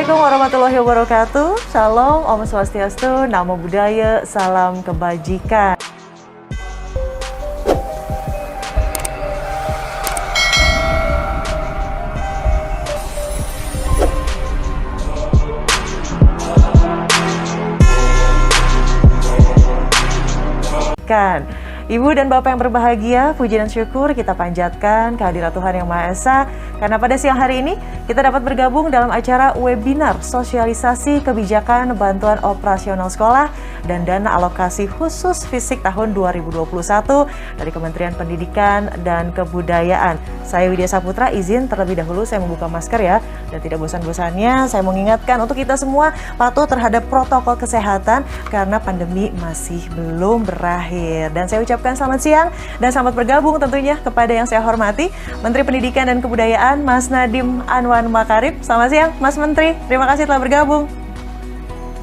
Assalamualaikum warahmatullahi wabarakatuh. Shalom, Om Swastiastu, Namo Buddhaya, salam kebajikan. Ibu dan Bapak yang berbahagia, puji dan syukur kita panjatkan kehadirat Tuhan Yang Maha Esa, karena pada siang hari ini kita dapat bergabung dalam acara webinar sosialisasi kebijakan bantuan operasional sekolah dan dana alokasi khusus fisik tahun 2021 dari Kementerian Pendidikan dan Kebudayaan. Saya Widya Saputra, izin terlebih dahulu saya membuka masker ya, dan tidak bosan-bosannya saya mengingatkan untuk kita semua patuh terhadap protokol kesehatan karena pandemi masih belum berakhir. Dan saya ucapkan selamat siang dan selamat bergabung tentunya kepada yang saya hormati Menteri Pendidikan dan Kebudayaan Mas Nadiem Anwan Makarim. Selamat siang Mas Menteri, terima kasih telah bergabung.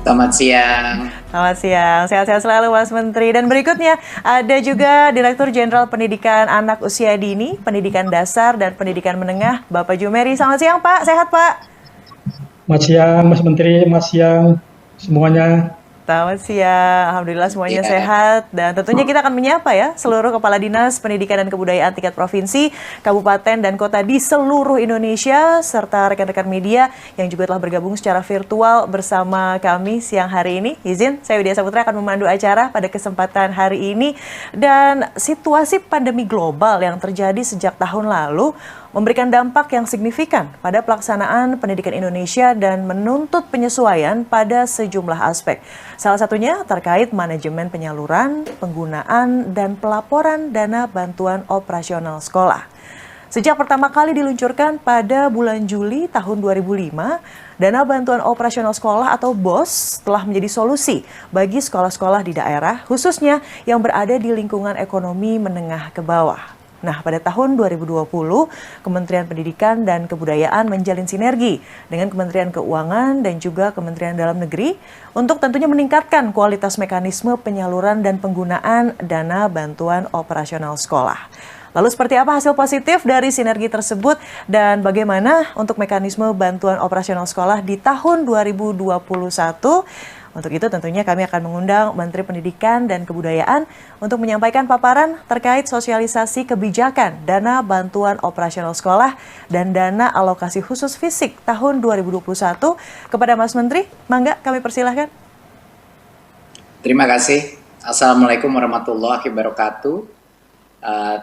Selamat siang. Selamat siang, sehat-sehat selalu Mas Menteri. Dan berikutnya ada juga Direktur Jenderal Pendidikan Anak Usia Dini, Pendidikan Dasar dan Pendidikan Menengah, Bapak Jumeri. Selamat siang Pak, sehat Pak? Selamat siang Mas Menteri, selamat siang semuanya. Selamat siang, Alhamdulillah semuanya sehat. Dan tentunya kita akan menyapa ya seluruh Kepala Dinas Pendidikan dan Kebudayaan tingkat Provinsi, Kabupaten, dan Kota di seluruh Indonesia, serta rekan-rekan media yang juga telah bergabung secara virtual bersama kami siang hari ini. Izin, saya Widya Saputra akan memandu acara pada kesempatan hari ini. Dan situasi pandemi global yang terjadi sejak tahun lalu memberikan dampak yang signifikan pada pelaksanaan pendidikan Indonesia dan menuntut penyesuaian pada sejumlah aspek. Salah satunya terkait manajemen penyaluran, penggunaan, dan pelaporan dana bantuan operasional sekolah. Sejak pertama kali diluncurkan pada bulan Juli tahun 2005, dana bantuan operasional sekolah atau BOS telah menjadi solusi bagi sekolah-sekolah di daerah, khususnya yang berada di lingkungan ekonomi menengah ke bawah. Nah, pada tahun 2020, Kementerian Pendidikan dan Kebudayaan menjalin sinergi dengan Kementerian Keuangan dan juga Kementerian Dalam Negeri untuk tentunya meningkatkan kualitas mekanisme penyaluran dan penggunaan dana bantuan operasional sekolah. Lalu seperti apa hasil positif dari sinergi tersebut dan bagaimana untuk mekanisme bantuan operasional sekolah di tahun 2021? Untuk itu tentunya kami akan mengundang Menteri Pendidikan dan Kebudayaan untuk menyampaikan paparan terkait sosialisasi kebijakan dana bantuan operasional sekolah dan dana alokasi khusus fisik tahun 2021 kepada Mas Menteri. Mangga kami persilahkan. Terima kasih. Assalamualaikum warahmatullahi wabarakatuh.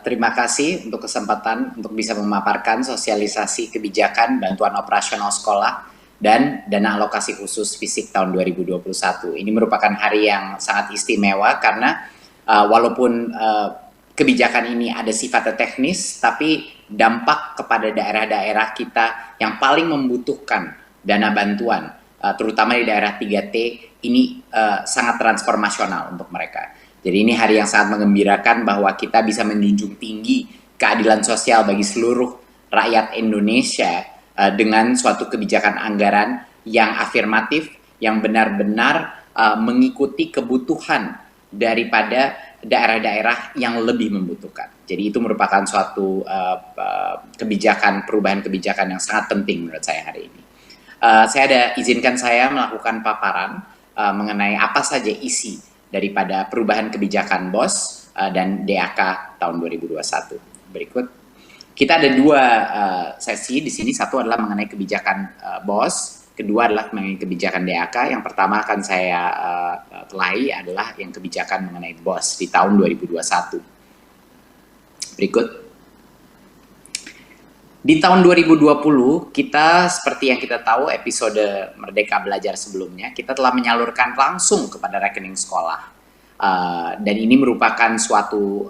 Terima kasih untuk kesempatan untuk bisa memaparkan sosialisasi kebijakan bantuan operasional sekolah dan dana alokasi khusus fisik tahun 2021. Ini merupakan hari yang sangat istimewa karena walaupun kebijakan ini ada sifatnya teknis, tapi dampak kepada daerah-daerah kita yang paling membutuhkan dana bantuan, terutama di daerah 3T, ini sangat transformasional untuk mereka. Jadi ini hari yang sangat mengembirakan bahwa kita bisa menjunjung tinggi keadilan sosial bagi seluruh rakyat Indonesia dengan suatu kebijakan anggaran yang afirmatif, yang benar-benar mengikuti kebutuhan daripada daerah-daerah yang lebih membutuhkan. Jadi itu merupakan suatu kebijakan, perubahan kebijakan yang sangat penting menurut saya hari ini. Izinkan saya melakukan paparan mengenai apa saja isi daripada perubahan kebijakan BOS dan DAK tahun 2021. Berikut. Kita ada dua sesi di sini. Satu adalah mengenai kebijakan BOS, kedua adalah mengenai kebijakan DAK. Yang pertama akan saya telahi adalah yang kebijakan mengenai BOS di tahun 2021. Berikut. Di tahun 2020, kita seperti yang kita tahu episode Merdeka Belajar sebelumnya, kita telah menyalurkan langsung kepada rekening sekolah. Dan ini merupakan suatu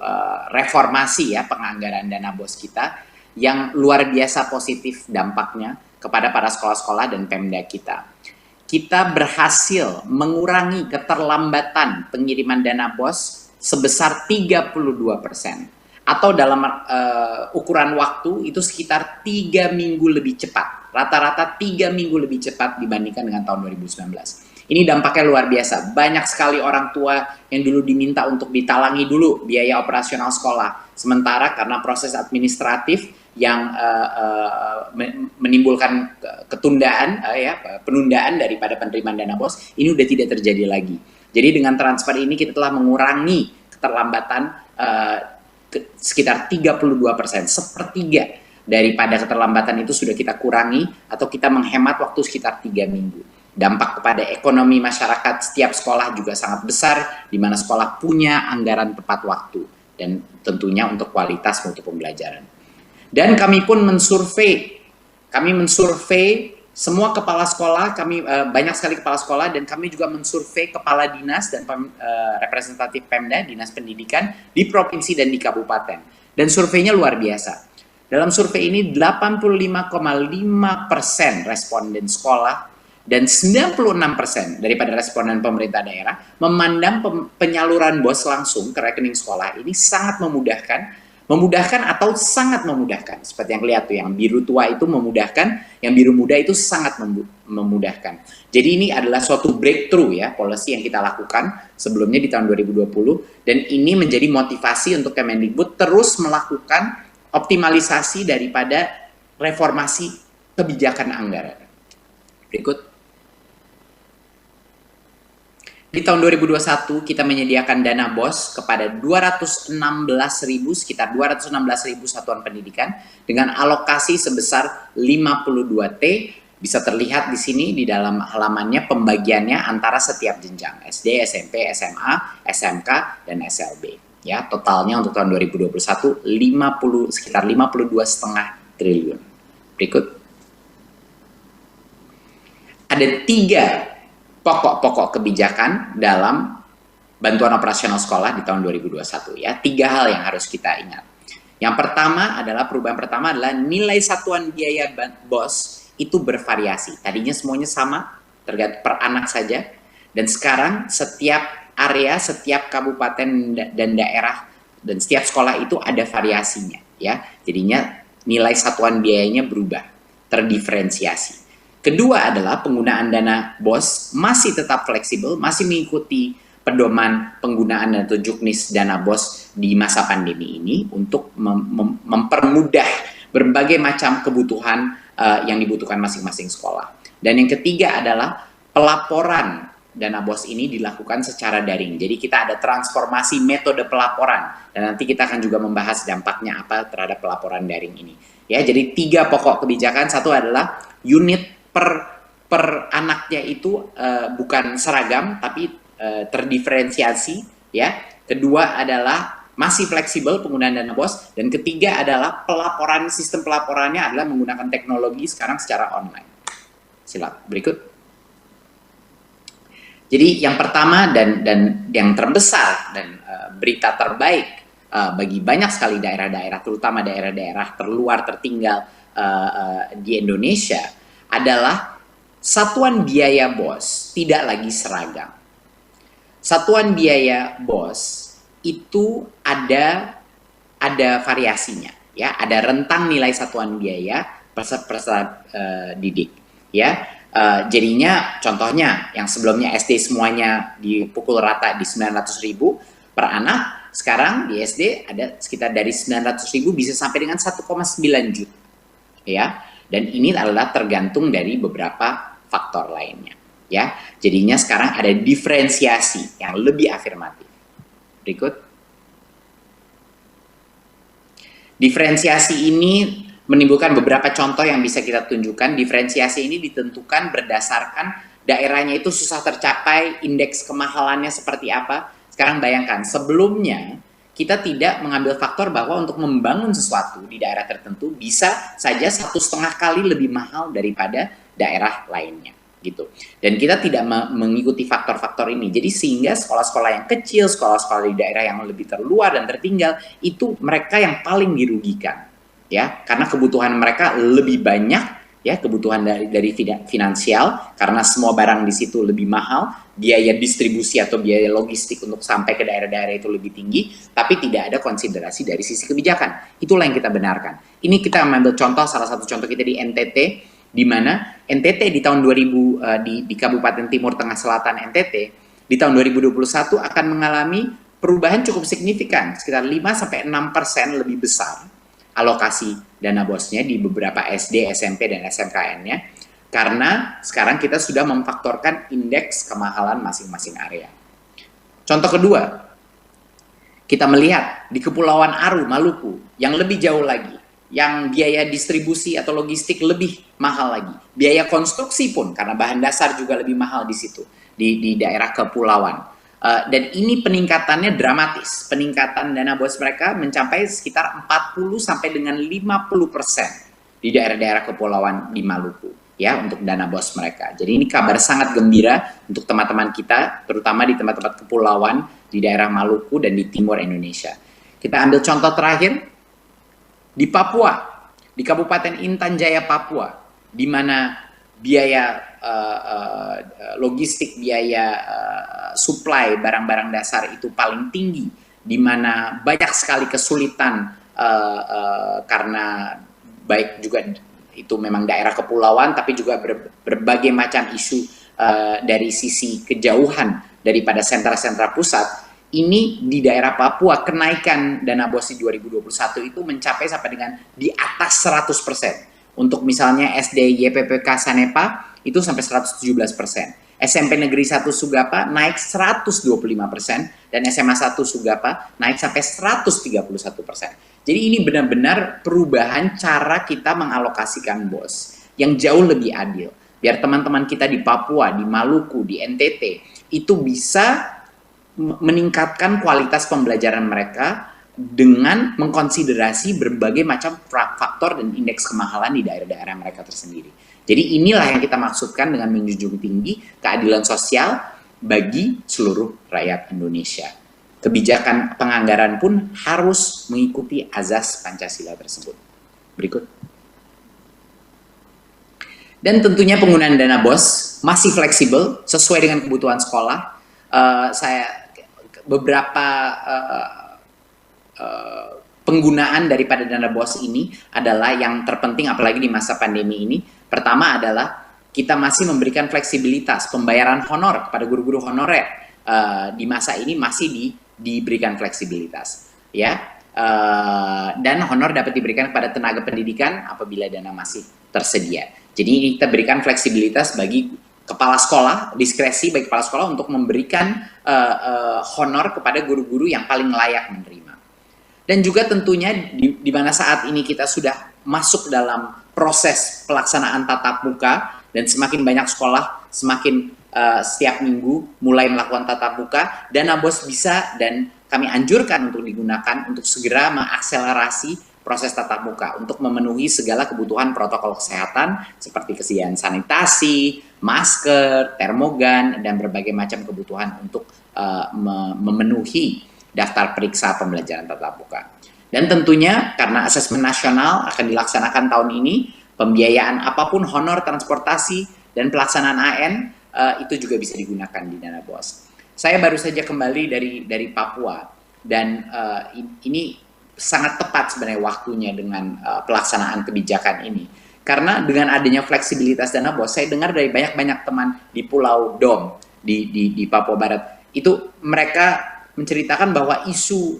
reformasi ya penganggaran dana BOS kita yang luar biasa positif dampaknya kepada para sekolah-sekolah dan Pemda kita. Kita berhasil mengurangi keterlambatan pengiriman dana BOS sebesar 32%. Atau dalam ukuran waktu itu sekitar 3 minggu lebih cepat. Rata-rata 3 minggu lebih cepat dibandingkan dengan tahun 2019. Ini dampaknya luar biasa. Banyak sekali orang tua yang dulu diminta untuk ditalangi dulu biaya operasional sekolah. Sementara karena proses administratif yang menimbulkan ketundaan, penundaan daripada penerimaan dana BOS, ini udah tidak terjadi lagi. Jadi dengan transfer ini kita telah mengurangi keterlambatan sekitar 32%, sepertiga daripada keterlambatan itu sudah kita kurangi atau kita menghemat waktu sekitar 3 minggu. Dampak kepada ekonomi masyarakat setiap sekolah juga sangat besar, di mana sekolah punya anggaran tepat waktu dan tentunya untuk kualitas mutu pembelajaran. Dan kami pun mensurvei semua kepala sekolah, banyak sekali kepala sekolah, dan kami juga mensurvei kepala dinas dan representatif Pemda, dinas pendidikan di provinsi dan di kabupaten. Dan surveinya luar biasa. Dalam survei ini 85,5% responden sekolah dan 96% daripada responden pemerintah daerah memandang penyaluran BOS langsung ke rekening sekolah ini sangat memudahkan atau sangat memudahkan. Seperti yang lihat tuh, yang biru tua itu memudahkan, yang biru muda itu sangat memudahkan. Jadi ini adalah suatu breakthrough ya, policy yang kita lakukan sebelumnya di tahun 2020, dan ini menjadi motivasi untuk Kemendikbud terus melakukan optimalisasi daripada reformasi kebijakan anggaran. Berikut. Di tahun 2021 kita menyediakan dana BOS kepada sekitar 216.000 satuan pendidikan dengan alokasi sebesar 52T. Bisa terlihat di sini di dalam halamannya pembagiannya antara setiap jenjang SD, SMP, SMA, SMK, dan SLB. Ya, totalnya untuk tahun 2021 sekitar 52,5 triliun. Berikut. Ada 3 pokok-pokok kebijakan dalam bantuan operasional sekolah di tahun 2021 ya. 3 hal yang harus kita ingat. Yang pertama adalah nilai satuan biaya BOS itu bervariasi. Tadinya semuanya sama, tergantung per anak saja, dan sekarang setiap area, setiap kabupaten dan daerah dan setiap sekolah itu ada variasinya ya. Jadinya nilai satuan biayanya berubah, terdiferensiasi. Kedua adalah penggunaan dana BOS masih tetap fleksibel, masih mengikuti pedoman penggunaan atau juknis dana BOS di masa pandemi ini untuk mempermudah berbagai macam kebutuhan yang dibutuhkan masing-masing sekolah. Dan yang ketiga adalah pelaporan dana BOS ini dilakukan secara daring. Jadi kita ada transformasi metode pelaporan, dan nanti kita akan juga membahas dampaknya apa terhadap pelaporan daring ini. Ya, jadi 3 pokok kebijakan. Satu adalah unit per anaknya itu bukan seragam tapi terdiferensiasi ya. Kedua adalah masih fleksibel penggunaan dana BOS, dan ketiga adalah sistem pelaporannya adalah menggunakan teknologi sekarang secara online. Silakan berikut. Jadi yang pertama dan yang terbesar dan berita terbaik bagi banyak sekali daerah-daerah, terutama daerah-daerah terluar tertinggal di Indonesia, adalah satuan biaya BOS tidak lagi seragam. Satuan biaya BOS itu ada variasinya ya, ada rentang nilai satuan biaya peserta didik ya. Jadinya contohnya yang sebelumnya SD semuanya dipukul rata di 900.000 per anak, sekarang di SD ada sekitar dari 900.000 bisa sampai dengan 1,9 juta ya. Dan ini adalah tergantung dari beberapa faktor lainnya ya. Jadinya sekarang ada diferensiasi yang lebih afirmatif. Berikut. Diferensiasi ini menimbulkan beberapa contoh yang bisa kita tunjukkan. Diferensiasi ini ditentukan berdasarkan daerahnya itu susah tercapai, indeks kemahalannya seperti apa. Sekarang bayangkan, sebelumnya kita tidak mengambil faktor bahwa untuk membangun sesuatu di daerah tertentu bisa saja 1,5 kali lebih mahal daripada daerah lainnya gitu. Dan kita tidak mengikuti faktor-faktor ini. Jadi sehingga sekolah-sekolah yang kecil, sekolah-sekolah di daerah yang lebih terluar dan tertinggal, itu mereka yang paling dirugikan ya, karena kebutuhan mereka lebih banyak ya, kebutuhan dari finansial, karena semua barang di situ lebih mahal, biaya distribusi atau biaya logistik untuk sampai ke daerah-daerah itu lebih tinggi, tapi tidak ada konsiderasi dari sisi kebijakan. Itulah yang kita benarkan. Ini kita ambil contoh, salah satu contoh kita di NTT, di mana NTT di tahun 2000 di Kabupaten Timur Tengah Selatan NTT di tahun 2021 akan mengalami perubahan cukup signifikan, sekitar 5-6% lebih besar alokasi dana BOS-nya di beberapa SD, SMP, dan SMKN-nya, karena sekarang kita sudah memfaktorkan indeks kemahalan masing-masing area. Contoh kedua, kita melihat di Kepulauan Aru, Maluku, yang lebih jauh lagi, yang biaya distribusi atau logistik lebih mahal lagi. Biaya konstruksi pun, karena bahan dasar juga lebih mahal di situ, di daerah kepulauan. Dan ini peningkatannya dramatis. Peningkatan dana BOS mereka mencapai sekitar 40 sampai dengan 50% di daerah-daerah kepulauan di Maluku, ya, untuk dana BOS mereka. Jadi ini kabar sangat gembira untuk teman-teman kita, terutama di tempat-tempat kepulauan di daerah Maluku dan di timur Indonesia. Kita ambil contoh terakhir di Papua, di Kabupaten Intan Jaya, Papua, di mana biaya logistik, biaya supply barang-barang dasar itu paling tinggi, di mana banyak sekali kesulitan karena baik juga itu memang daerah kepulauan, tapi juga berbagai macam isu dari sisi kejauhan daripada sentra-sentra pusat. Ini di daerah Papua kenaikan dana BOS di 2021 itu mencapai sampai dengan di atas 100%. Untuk misalnya SD YPPK Sanepa itu sampai 117%. SMP Negeri 1 Sugapa naik 125%, dan SMA 1 Sugapa naik sampai 131%. Jadi ini benar-benar perubahan cara kita mengalokasikan BOS yang jauh lebih adil. Biar teman-teman kita di Papua, di Maluku, di NTT itu bisa meningkatkan kualitas pembelajaran mereka dengan mengkonsiderasi berbagai macam faktor dan indeks kemahalan di daerah-daerah mereka tersendiri. Jadi inilah yang kita maksudkan dengan menjunjung tinggi keadilan sosial bagi seluruh rakyat Indonesia. Kebijakan penganggaran pun harus mengikuti azas Pancasila tersebut. Berikut. Dan tentunya penggunaan dana BOS masih fleksibel sesuai dengan kebutuhan sekolah. Beberapa penggunaan daripada dana BOS ini adalah yang terpenting, apalagi di masa pandemi ini. Pertama adalah kita masih memberikan fleksibilitas pembayaran honor kepada guru-guru honorer. Di masa ini masih diberikan fleksibilitas, ya. Dan honor dapat diberikan kepada tenaga pendidikan apabila dana masih tersedia. Jadi kita berikan fleksibilitas bagi kepala sekolah, diskresi bagi kepala sekolah untuk memberikan honor kepada guru-guru yang paling layak menerima. Dan juga tentunya di mana saat ini kita sudah masuk dalam proses pelaksanaan tatap muka, dan semakin banyak sekolah, semakin setiap minggu mulai melakukan tatap muka, dana BOS bisa dan kami anjurkan untuk digunakan untuk segera mengakselerasi proses tatap muka untuk memenuhi segala kebutuhan protokol kesehatan seperti kesediaan sanitasi, masker, termogan, dan berbagai macam kebutuhan untuk memenuhi daftar periksa pembelajaran tatap muka. Dan tentunya karena asesmen nasional akan dilaksanakan tahun ini, pembiayaan apapun honor transportasi dan pelaksanaan AN itu juga bisa digunakan di dana BOS. Saya baru saja kembali dari Papua, dan ini sangat tepat sebenarnya waktunya dengan pelaksanaan kebijakan ini. Karena dengan adanya fleksibilitas dana BOS, saya dengar dari banyak-banyak teman di Pulau Dom, di Papua Barat, itu mereka menceritakan bahwa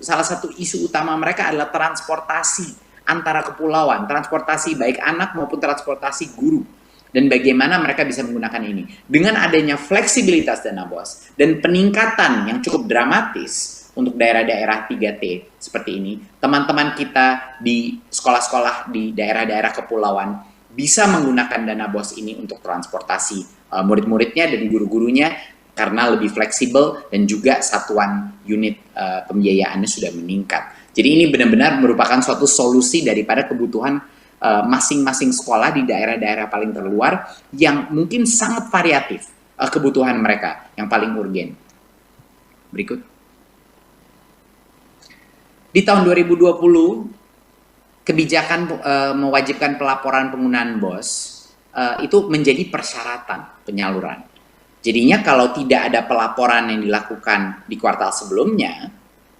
salah satu isu utama mereka adalah transportasi antara kepulauan, transportasi baik anak maupun transportasi guru, dan bagaimana mereka bisa menggunakan ini. Dengan adanya fleksibilitas dana BOS dan peningkatan yang cukup dramatis untuk daerah-daerah 3T seperti ini, teman-teman kita di sekolah-sekolah di daerah-daerah kepulauan bisa menggunakan dana BOS ini untuk transportasi murid-muridnya dan guru-gurunya, karena lebih fleksibel dan juga satuan unit pembiayaannya sudah meningkat. Jadi ini benar-benar merupakan suatu solusi daripada kebutuhan masing-masing sekolah di daerah-daerah paling terluar yang mungkin sangat variatif kebutuhan mereka yang paling urgen. Berikut. Di tahun 2020, kebijakan mewajibkan pelaporan penggunaan BOS itu menjadi persyaratan penyaluran. Jadinya kalau tidak ada pelaporan yang dilakukan di kuartal sebelumnya,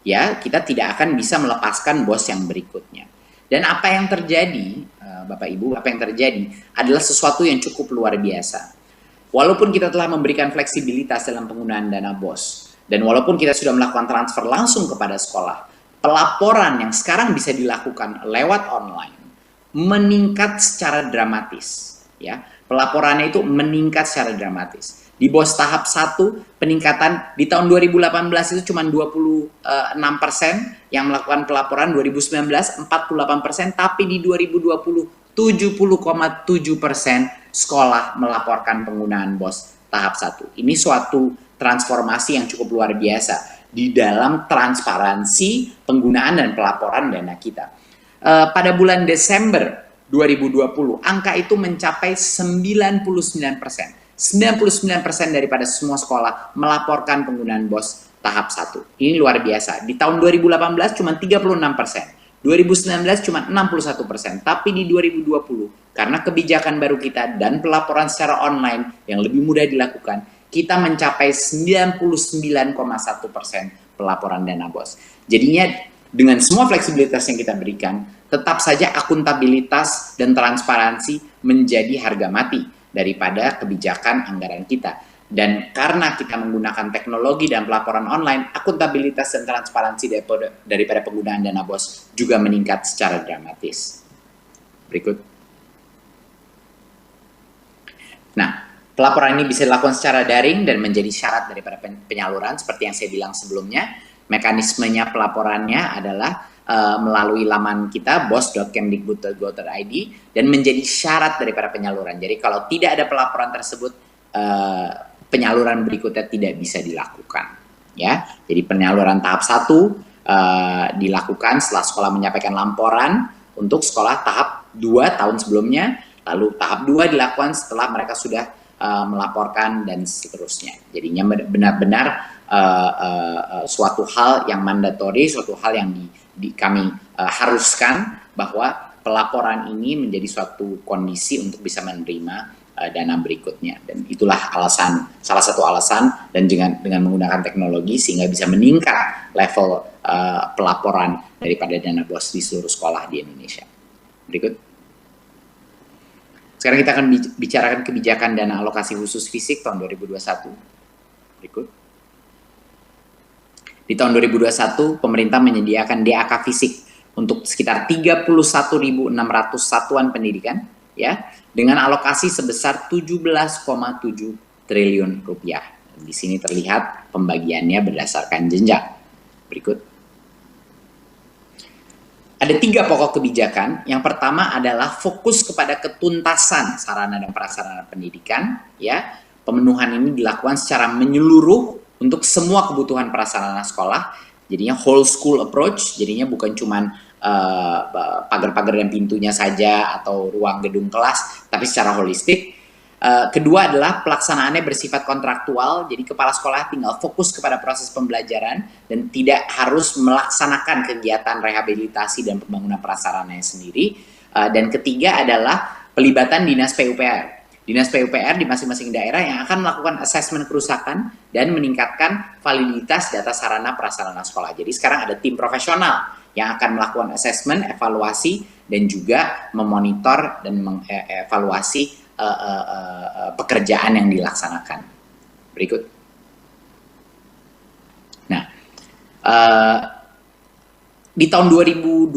ya kita tidak akan bisa melepaskan BOS yang berikutnya. Dan apa yang terjadi Bapak Ibu, apa yang terjadi adalah sesuatu yang cukup luar biasa. Walaupun kita telah memberikan fleksibilitas dalam penggunaan dana BOS, dan walaupun kita sudah melakukan transfer langsung kepada sekolah, pelaporan yang sekarang bisa dilakukan lewat online meningkat secara dramatis. Ya, pelaporannya itu meningkat secara dramatis. Di BOS tahap 1, peningkatan di tahun 2018 itu cuma 26% yang melakukan pelaporan, 2019 48%, tapi di 2020 70,7% sekolah melaporkan penggunaan BOS tahap 1. Ini suatu transformasi yang cukup luar biasa di dalam transparansi penggunaan dan pelaporan dana kita. Pada bulan Desember 2020, angka itu mencapai 99%. 99% daripada semua sekolah melaporkan penggunaan BOS tahap 1. Ini luar biasa. Di tahun 2018 cuma 36%. 2019 cuma 61%. Tapi di 2020, karena kebijakan baru kita dan pelaporan secara online yang lebih mudah dilakukan, kita mencapai 99,1% pelaporan dana BOS. Jadinya dengan semua fleksibilitas yang kita berikan, tetap saja akuntabilitas dan transparansi menjadi harga mati daripada kebijakan anggaran kita. Dan karena kita menggunakan teknologi dan pelaporan online, akuntabilitas dan transparansi daripada penggunaan dana BOS juga meningkat secara dramatis. Berikut. Nah, pelaporan ini bisa dilakukan secara daring dan menjadi syarat daripada penyaluran. Seperti yang saya bilang sebelumnya, mekanismenya pelaporannya adalah melalui laman kita bos.kemdikbud.go.id dan menjadi syarat daripada penyaluran. Jadi kalau tidak ada pelaporan tersebut, penyaluran berikutnya tidak bisa dilakukan. Ya, jadi penyaluran tahap 1 dilakukan setelah sekolah menyampaikan laporan untuk sekolah tahap 2 tahun sebelumnya, lalu tahap 2 dilakukan setelah mereka sudah melaporkan dan seterusnya. Jadinya benar-benar suatu hal yang mandatori, suatu hal yang kami haruskan bahwa pelaporan ini menjadi suatu kondisi untuk bisa menerima dana berikutnya. Dan itulah salah satu alasan dan dengan menggunakan teknologi sehingga bisa meningkat level pelaporan daripada dana BOS di seluruh sekolah di Indonesia. Berikut. Sekarang kita akan bicarakan kebijakan dana alokasi khusus fisik tahun 2021. Berikut. Di tahun 2021, pemerintah menyediakan DAK fisik untuk sekitar 31.600 satuan pendidikan, ya, dengan alokasi sebesar 17,7 triliun rupiah. Di sini terlihat pembagiannya berdasarkan jenjang. Berikut. Ada 3 pokok kebijakan. Yang pertama adalah fokus kepada ketuntasan sarana dan prasarana pendidikan, ya. Pemenuhan ini dilakukan secara menyeluruh untuk semua kebutuhan prasarana sekolah, jadinya whole school approach, jadinya bukan cuman pagar-pagar dan pintunya saja atau ruang gedung kelas, tapi secara holistik. Kedua adalah pelaksanaannya bersifat kontraktual, jadi kepala sekolah tinggal fokus kepada proses pembelajaran dan tidak harus melaksanakan kegiatan rehabilitasi dan pembangunan prasarananya sendiri. Dan ketiga adalah pelibatan Dinas PUPR. Dinas PUPR di masing-masing daerah yang akan melakukan asesmen kerusakan dan meningkatkan validitas data sarana prasarana sekolah. Jadi sekarang ada tim profesional yang akan melakukan asesmen, evaluasi, dan juga memonitor dan mengevaluasi pekerjaan yang dilaksanakan. Berikut. Nah, di tahun 2020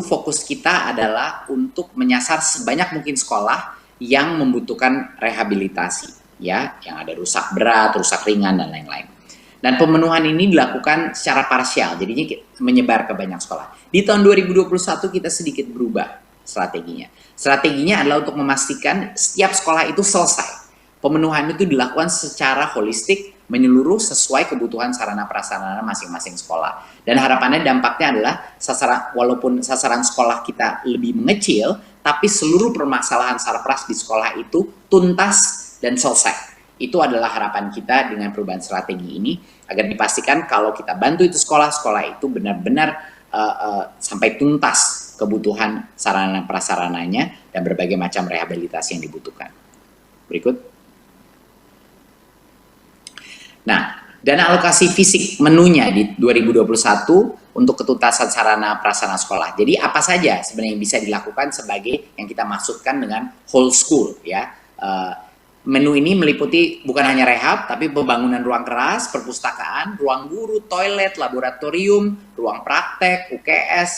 fokus kita adalah untuk menyasar sebanyak mungkin sekolah yang membutuhkan rehabilitasi, ya, yang ada rusak berat, rusak ringan, dan lain-lain. Dan pemenuhan ini dilakukan secara parsial, jadinya menyebar ke banyak sekolah. Di tahun 2021 kita sedikit berubah strateginya. Strateginya adalah untuk memastikan setiap sekolah itu selesai. Pemenuhan itu dilakukan secara holistik, menyeluruh sesuai kebutuhan sarana prasarana masing-masing sekolah. Dan harapannya dampaknya adalah walaupun sasaran sekolah kita lebih mengecil, tapi seluruh permasalahan sarpras di sekolah itu tuntas dan selesai. Itu adalah harapan kita dengan perubahan strategi ini, agar dipastikan kalau kita bantu itu sekolah itu benar-benar sampai tuntas kebutuhan sarana prasarananya dan berbagai macam rehabilitasi yang dibutuhkan. Berikut. Nah, dana alokasi fisik menunya di 2021 untuk ketuntasan sarana prasarana sekolah. Jadi apa saja sebenarnya yang bisa dilakukan sebagai yang kita maksudkan dengan whole school ya. Menu ini meliputi bukan hanya rehab, tapi pembangunan ruang keras, perpustakaan, ruang guru, toilet, laboratorium, ruang praktek, UKS,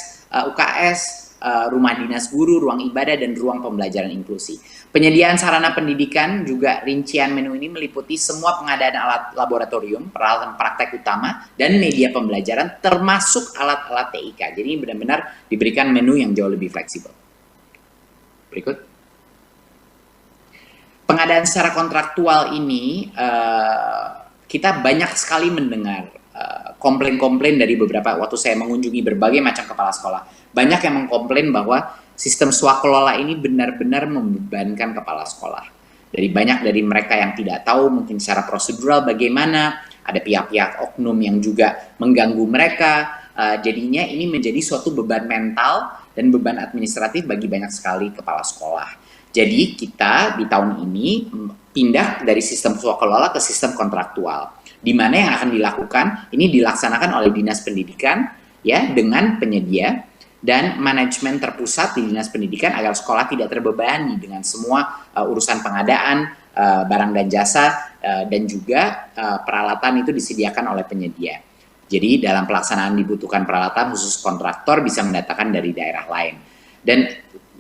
rumah dinas guru, ruang ibadah, dan ruang pembelajaran inklusi. Penyediaan sarana pendidikan juga rincian menu ini meliputi semua pengadaan alat laboratorium, peralatan praktek utama, dan media pembelajaran termasuk alat-alat TIK. Jadi ini benar-benar diberikan menu yang jauh lebih fleksibel. Berikut. Pengadaan secara kontraktual ini kita banyak sekali mendengar komplain-komplain dari beberapa waktu saya mengunjungi berbagai macam kepala sekolah. Banyak yang mengkomplain bahwa sistem swakelola ini benar-benar membebankan kepala sekolah. Banyak dari mereka yang tidak tahu mungkin secara prosedural bagaimana, ada pihak-pihak oknum yang juga mengganggu mereka, jadinya ini menjadi suatu beban mental dan beban administratif bagi banyak sekali kepala sekolah. Jadi kita di tahun ini pindah dari sistem swakelola ke sistem kontraktual, di mana yang akan dilakukan ini dilaksanakan oleh Dinas Pendidikan ya dengan penyedia dan manajemen terpusat di Dinas Pendidikan agar sekolah tidak terbebani dengan semua urusan pengadaan barang dan jasa dan juga peralatan itu disediakan oleh penyedia. Jadi dalam pelaksanaan dibutuhkan peralatan khusus kontraktor bisa mendatangkan dari daerah lain. Dan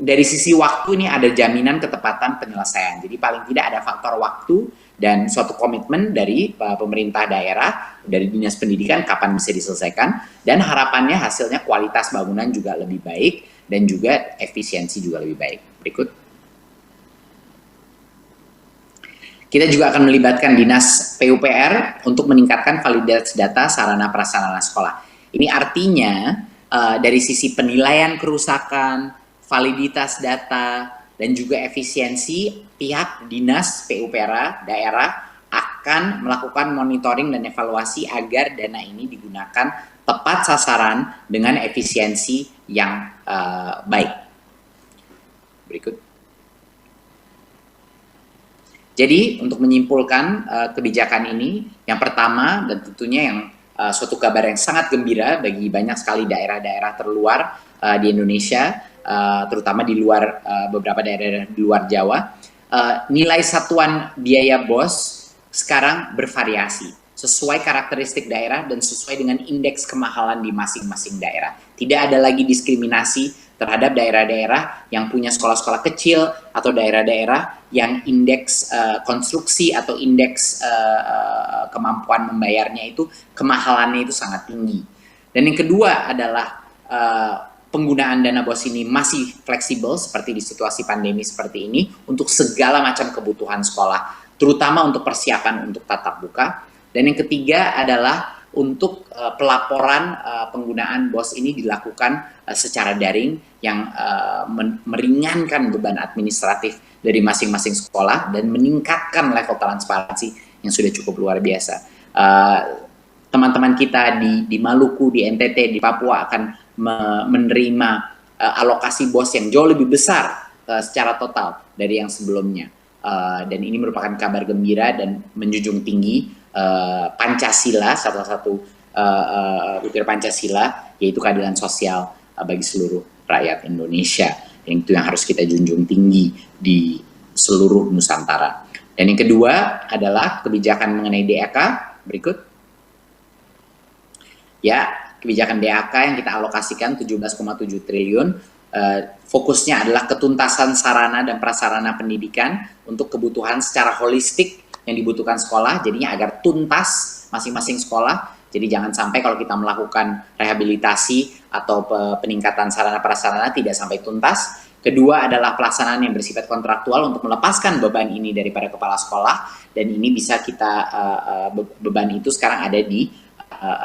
dari sisi waktu ini ada jaminan ketepatan penyelesaian. Jadi paling tidak ada faktor waktu dan suatu komitmen dari pemerintah daerah, dari Dinas Pendidikan kapan bisa diselesaikan, dan harapannya hasilnya kualitas bangunan juga lebih baik dan juga efisiensi juga lebih baik. Berikut. Kita juga akan melibatkan Dinas PUPR untuk meningkatkan validitas data sarana prasarana sekolah. Ini artinya dari sisi penilaian kerusakan, validitas data, dan juga efisiensi, pihak Dinas PUPR daerah akan melakukan monitoring dan evaluasi agar dana ini digunakan tepat sasaran dengan efisiensi yang baik. Berikut. Jadi untuk menyimpulkan kebijakan ini, yang pertama dan tentunya yang suatu kabar yang sangat gembira bagi banyak sekali daerah-daerah terluar di Indonesia, terutama di luar beberapa daerah di luar Jawa, nilai satuan biaya BOS sekarang bervariasi sesuai karakteristik daerah dan sesuai dengan indeks kemahalan di masing-masing daerah. Tidak ada lagi diskriminasi terhadap daerah-daerah yang punya sekolah-sekolah kecil atau daerah-daerah yang indeks konstruksi atau indeks kemampuan membayarnya itu kemahalannya itu sangat tinggi. Dan yang kedua adalah penggunaan dana BOS ini masih fleksibel seperti di situasi pandemi seperti ini untuk segala macam kebutuhan sekolah, terutama untuk persiapan untuk tatap muka. Dan yang ketiga adalah untuk pelaporan penggunaan BOS ini dilakukan secara daring yang meringankan beban administratif dari masing-masing sekolah dan meningkatkan level transparansi yang sudah cukup luar biasa. Teman-teman kita di Maluku, di NTT, di Papua akan menerima alokasi BOS yang jauh lebih besar secara total dari yang sebelumnya. Dan ini merupakan kabar gembira dan menjunjung tinggi Pancasila, salah satu butir Pancasila, yaitu keadilan sosial bagi seluruh rakyat Indonesia. Yang itu yang harus kita junjung tinggi di seluruh Nusantara. Dan yang kedua adalah kebijakan mengenai DAK. Berikut. Ya, kebijakan DAK yang kita alokasikan 17,7 triliun, fokusnya adalah ketuntasan sarana dan prasarana pendidikan untuk kebutuhan secara holistik yang dibutuhkan sekolah, jadinya agar tuntas masing-masing sekolah. Jadi jangan sampai kalau kita melakukan rehabilitasi atau peningkatan sarana prasarana tidak sampai tuntas. Kedua adalah pelaksanaan yang bersifat kontraktual untuk melepaskan beban ini daripada kepala sekolah, dan ini bisa kita beban itu sekarang ada di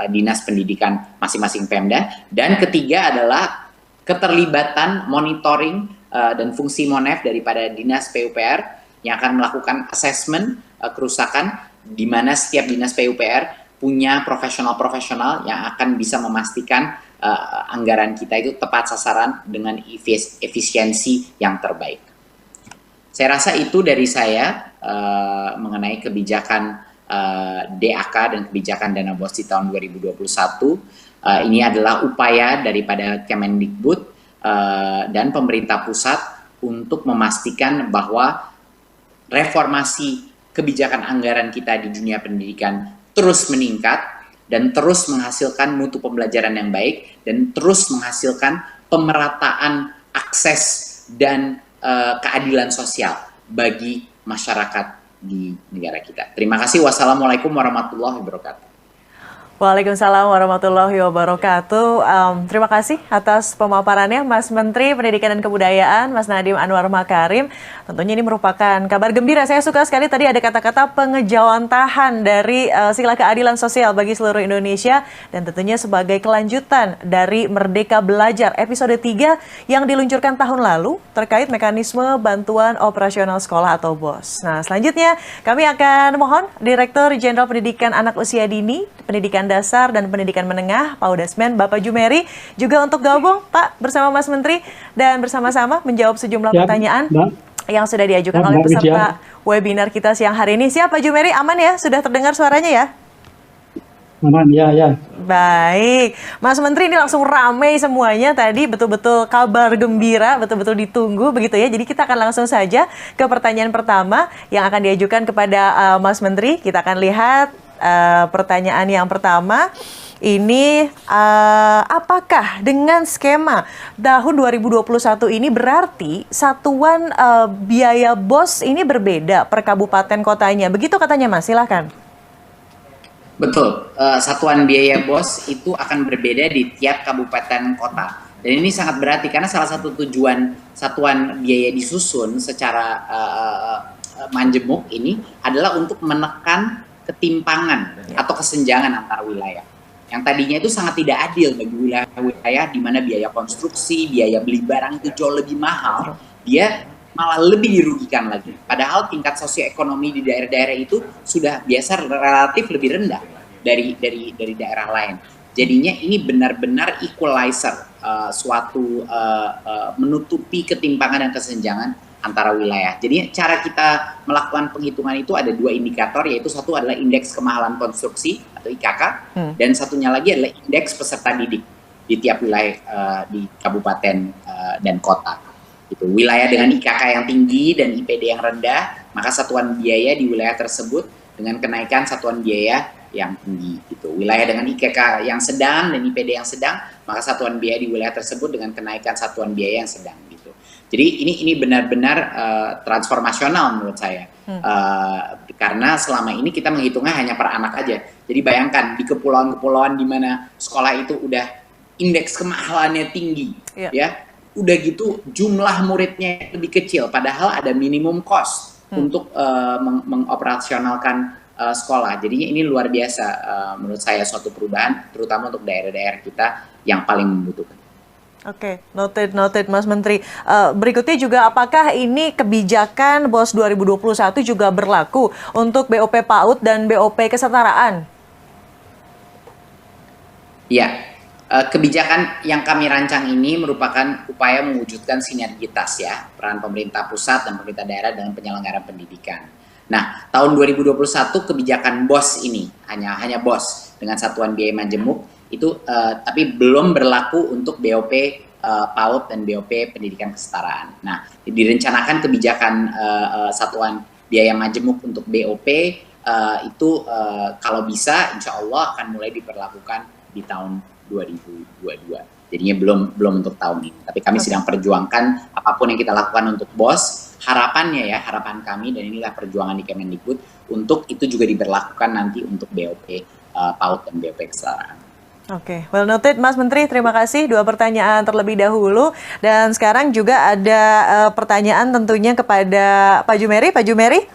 Dinas Pendidikan masing-masing Pemda. Dan ketiga adalah keterlibatan monitoring dan fungsi MONEF daripada Dinas PUPR yang akan melakukan assessment kerusakan, di mana setiap Dinas PUPR punya profesional-profesional yang akan bisa memastikan anggaran kita itu tepat sasaran dengan efisiensi yang terbaik. Saya rasa itu dari saya mengenai kebijakan DAK dan kebijakan dana BOS di tahun 2021. Ini adalah upaya daripada Kemendikbud dan pemerintah pusat untuk memastikan bahwa reformasi kebijakan anggaran kita di dunia pendidikan terus meningkat dan terus menghasilkan mutu pembelajaran yang baik dan terus menghasilkan pemerataan akses dan keadilan sosial bagi masyarakat di negara kita. Terima kasih. Wassalamualaikum warahmatullahi wabarakatuh. Waalaikumsalam warahmatullahi wabarakatuh. Terima kasih atas pemaparannya Mas Menteri Pendidikan dan Kebudayaan, Mas Nadiem Anwar Makarim. Tentunya ini merupakan kabar gembira. Saya suka sekali tadi ada kata-kata pengejawantahan dari sila keadilan sosial bagi seluruh Indonesia dan tentunya sebagai kelanjutan dari Merdeka Belajar episode 3 yang diluncurkan tahun lalu terkait mekanisme bantuan operasional sekolah atau BOS. Nah, selanjutnya kami akan mohon Direktur Jenderal Pendidikan Anak Usia Dini, Pendidikan Dasar dan Pendidikan Menengah, Pak Udasmen, Bapak Jumeri, juga untuk gabung, Pak, bersama Mas Menteri, dan bersama-sama menjawab sejumlah pertanyaan yang sudah diajukan oleh peserta webinar kita siang hari ini. Siap, Pak Jumeri? Aman ya? Sudah terdengar suaranya ya? Aman, ya. Baik, Mas Menteri, ini langsung ramai semuanya tadi, betul-betul kabar gembira, betul-betul ditunggu begitu ya. Jadi kita akan langsung saja ke pertanyaan pertama yang akan diajukan kepada Mas Menteri. Kita akan lihat pertanyaan yang pertama. Ini apakah dengan skema tahun 2021 ini berarti satuan biaya BOS ini berbeda per kabupaten kotanya? Begitu katanya Mas, silakan. Betul, satuan biaya BOS itu akan berbeda di tiap kabupaten kota. Dan ini sangat berarti karena salah satu tujuan satuan biaya disusun secara manjemuk ini adalah untuk menekan ketimpangan atau kesenjangan antar wilayah. Yang tadinya itu sangat tidak adil bagi wilayah-wilayah di mana biaya konstruksi, biaya beli barang itu jauh lebih mahal, dia malah lebih dirugikan lagi. Padahal tingkat sosioekonomi di daerah-daerah itu sudah biasa relatif lebih rendah dari daerah lain. Jadinya ini benar-benar equalizer, suatu menutupi ketimpangan dan kesenjangan antara wilayah. Jadi cara kita melakukan penghitungan itu ada dua indikator, yaitu satu adalah indeks kemahalan konstruksi atau IKK, dan satunya lagi adalah indeks peserta didik di tiap wilayah di kabupaten dan kota. Itu wilayah dengan IKK yang tinggi dan IPD yang rendah, maka satuan biaya di wilayah tersebut dengan kenaikan satuan biaya yang tinggi. Gitu. Wilayah dengan IKK yang sedang dan IPD yang sedang, maka satuan biaya di wilayah tersebut dengan kenaikan satuan biaya yang sedang. Gitu. Jadi ini benar-benar transformasional menurut saya, karena selama ini kita menghitungnya hanya per anak aja. Jadi bayangkan di kepulauan-kepulauan di mana sekolah itu udah indeks kemahalannya tinggi, ya, udah gitu jumlah muridnya lebih kecil, padahal ada minimum cost untuk mengoperasionalkan sekolah. Jadinya ini luar biasa menurut saya suatu perubahan, terutama untuk daerah-daerah kita yang paling membutuhkan. Oke, noted Mas Menteri. Berikutnya juga apakah ini kebijakan BOS 2021 juga berlaku untuk BOP PAUD dan BOP kesetaraan? Ya, kebijakan yang kami rancang ini merupakan upaya mewujudkan sinergitas ya, peran pemerintah pusat dan pemerintah daerah dalam penyelenggaraan pendidikan. Nah, tahun 2021 kebijakan BOS ini hanya BOS dengan satuan biaya majemuk itu, tapi belum berlaku untuk BOP PAUD dan BOP pendidikan kesetaraan. Nah, direncanakan kebijakan satuan biaya majemuk untuk BOP itu kalau bisa, insya Allah akan mulai diperlakukan di tahun 2022. Jadinya belum untuk tahun ini. Tapi kami sedang perjuangkan apapun yang kita lakukan untuk BOS. Harapannya ya, harapan kami dan inilah perjuangan di Kemendikbud untuk itu juga diberlakukan nanti untuk BOP PAUD dan BOP kesetaraan. Oke, well noted Mas Menteri, terima kasih. Dua pertanyaan terlebih dahulu. Dan sekarang juga ada pertanyaan tentunya kepada Pak Jumeri. Pak Jumeri?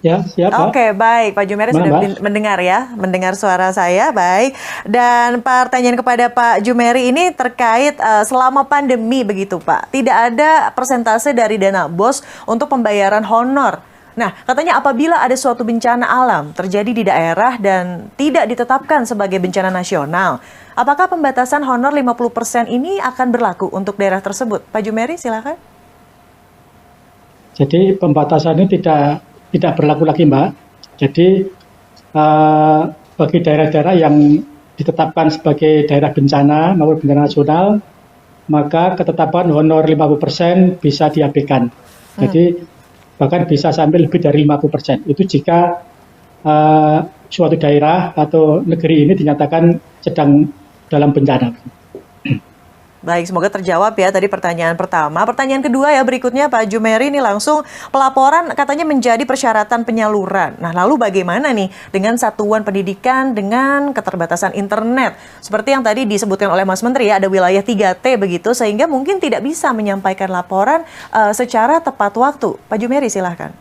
Ya, siapa? Oke, baik. Pak Jumeri sudah mendengar ya, mendengar suara saya, baik. Dan pertanyaan kepada Pak Jumeri ini terkait selama pandemi begitu Pak. Tidak ada persentase dari dana BOS untuk pembayaran honor. Nah, katanya apabila ada suatu bencana alam terjadi di daerah dan tidak ditetapkan sebagai bencana nasional, apakah pembatasan honor 50% ini akan berlaku untuk daerah tersebut? Pak Jumeri, silakan. Jadi pembatasan ini tidak berlaku lagi, Mbak. Jadi bagi daerah-daerah yang ditetapkan sebagai daerah bencana maupun bencana nasional, maka ketetapan honor 50% bisa diabaikan. Jadi bahkan bisa sampai lebih dari 50%. Itu jika suatu daerah atau negeri ini dinyatakan sedang dalam bencana. Baik, semoga terjawab ya tadi pertanyaan pertama. Pertanyaan kedua ya berikutnya Pak Jumeri, ini langsung pelaporan katanya menjadi persyaratan penyaluran. Nah, lalu bagaimana nih dengan satuan pendidikan dengan keterbatasan internet? Seperti yang tadi disebutkan oleh Mas Menteri ya, ada wilayah 3T begitu, sehingga mungkin tidak bisa menyampaikan laporan secara tepat waktu. Pak Jumeri silahkan.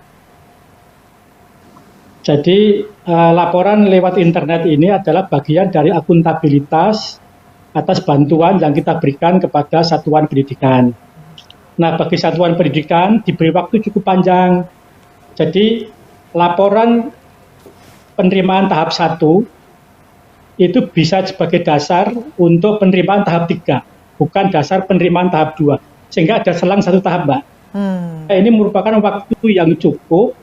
Jadi laporan lewat internet ini adalah bagian dari akuntabilitas atas bantuan yang kita berikan kepada satuan pendidikan. Nah, bagi satuan pendidikan diberi waktu cukup panjang. Jadi laporan penerimaan tahap 1 itu bisa sebagai dasar untuk penerimaan tahap 3, bukan dasar penerimaan tahap 2. Sehingga ada selang 1 tahap, Mbak. Ini merupakan waktu yang cukup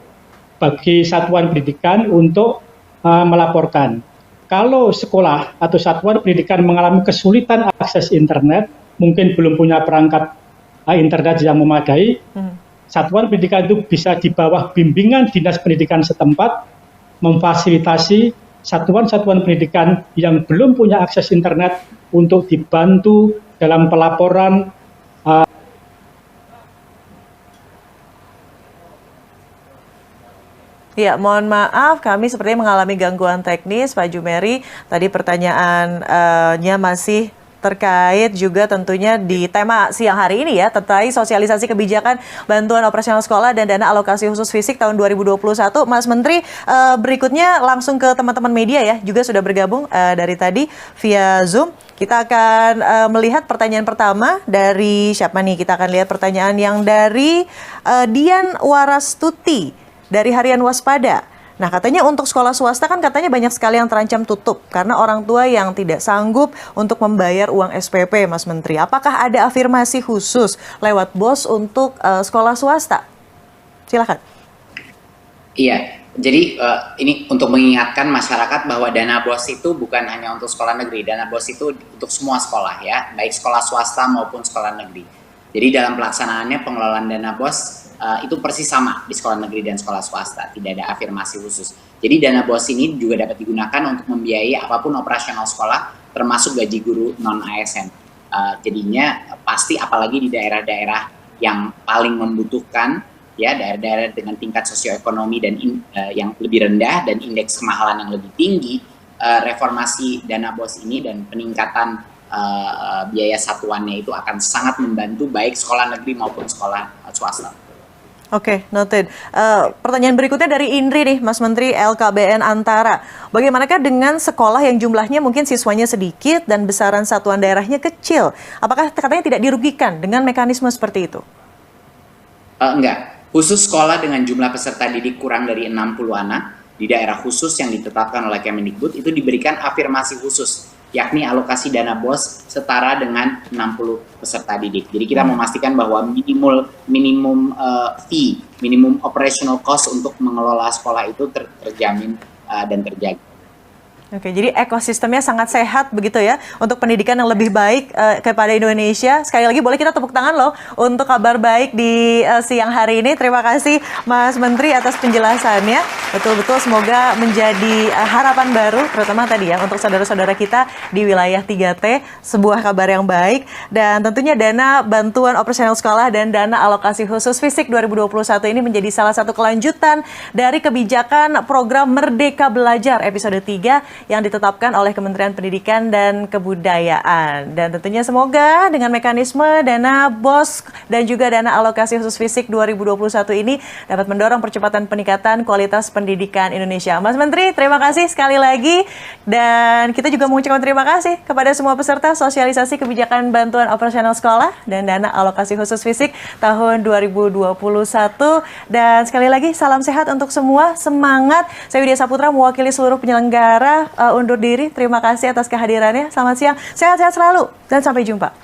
bagi satuan pendidikan untuk melaporkan. Kalau sekolah atau satuan pendidikan mengalami kesulitan akses internet, mungkin belum punya perangkat internet yang memadai, satuan pendidikan itu bisa di bawah bimbingan dinas pendidikan setempat memfasilitasi satuan-satuan pendidikan yang belum punya akses internet untuk dibantu dalam pelaporan. Ya, mohon maaf, kami sepertinya mengalami gangguan teknis, Pak Jumeri. Tadi pertanyaannya masih terkait juga tentunya di tema siang hari ini ya, terkait sosialisasi kebijakan bantuan operasional sekolah dan dana alokasi khusus fisik tahun 2021. Mas Menteri, berikutnya langsung ke teman-teman media ya, juga sudah bergabung dari tadi via Zoom. Kita akan melihat pertanyaan pertama dari siapa nih? Kita akan lihat pertanyaan yang dari Dian Warastuti dari Harian Waspada. Nah, katanya untuk sekolah swasta kan katanya banyak sekali yang terancam tutup karena orang tua yang tidak sanggup untuk membayar uang SPP, Mas Menteri. Apakah ada afirmasi khusus lewat BOS untuk sekolah swasta? Silakan. Iya, jadi ini untuk mengingatkan masyarakat bahwa dana BOS itu bukan hanya untuk sekolah negeri. Dana BOS itu untuk semua sekolah ya, baik sekolah swasta maupun sekolah negeri. Jadi dalam pelaksanaannya pengelolaan dana BOS itu persis sama di sekolah negeri dan sekolah swasta, tidak ada afirmasi khusus. Jadi dana BOS ini juga dapat digunakan untuk membiayai apapun operasional sekolah, termasuk gaji guru non-ASN. Jadinya pasti apalagi di daerah-daerah yang paling membutuhkan, ya daerah-daerah dengan tingkat sosioekonomi dan yang lebih rendah dan indeks kemahalan yang lebih tinggi, reformasi dana BOS ini dan peningkatan biaya satuannya itu akan sangat membantu baik sekolah negeri maupun sekolah swasta. Oke, noted. Pertanyaan berikutnya dari Indri nih, Mas Menteri, LKBN Antara. Bagaimanakah dengan sekolah yang jumlahnya mungkin siswanya sedikit dan besaran satuan daerahnya kecil? Apakah katanya tidak dirugikan dengan mekanisme seperti itu? Enggak. Khusus sekolah dengan jumlah peserta didik kurang dari 60 anak, di daerah khusus yang ditetapkan oleh Kemendikbud itu diberikan afirmasi khusus, yakni alokasi dana BOS setara dengan 60 peserta didik. Jadi kita memastikan bahwa minimum fee, minimum operational cost untuk mengelola sekolah itu terjamin dan terjaga. Oke, jadi ekosistemnya sangat sehat begitu ya untuk pendidikan yang lebih baik kepada Indonesia. Sekali lagi boleh kita tepuk tangan loh untuk kabar baik di siang hari ini. Terima kasih Mas Menteri atas penjelasannya. Betul-betul semoga menjadi harapan baru terutama tadi ya untuk saudara-saudara kita di wilayah 3T, sebuah kabar yang baik. Dan tentunya dana bantuan operasional sekolah dan dana alokasi khusus fisik 2021 ini menjadi salah satu kelanjutan dari kebijakan program Merdeka Belajar episode 3 yang ditetapkan oleh Kementerian Pendidikan dan Kebudayaan. Dan tentunya semoga dengan mekanisme dana BOS dan juga dana alokasi khusus fisik 2021 ini dapat mendorong percepatan peningkatan kualitas pendidikan Indonesia. Mas Menteri, terima kasih sekali lagi. Dan kita juga mengucapkan terima kasih kepada semua peserta sosialisasi kebijakan bantuan operasional sekolah dan dana alokasi khusus fisik tahun 2021. Dan sekali lagi salam sehat untuk semua, semangat. Saya Widya Saputra mewakili seluruh penyelenggara undur diri. Terima kasih atas kehadirannya. Selamat siang. Sehat-sehat selalu dan sampai jumpa.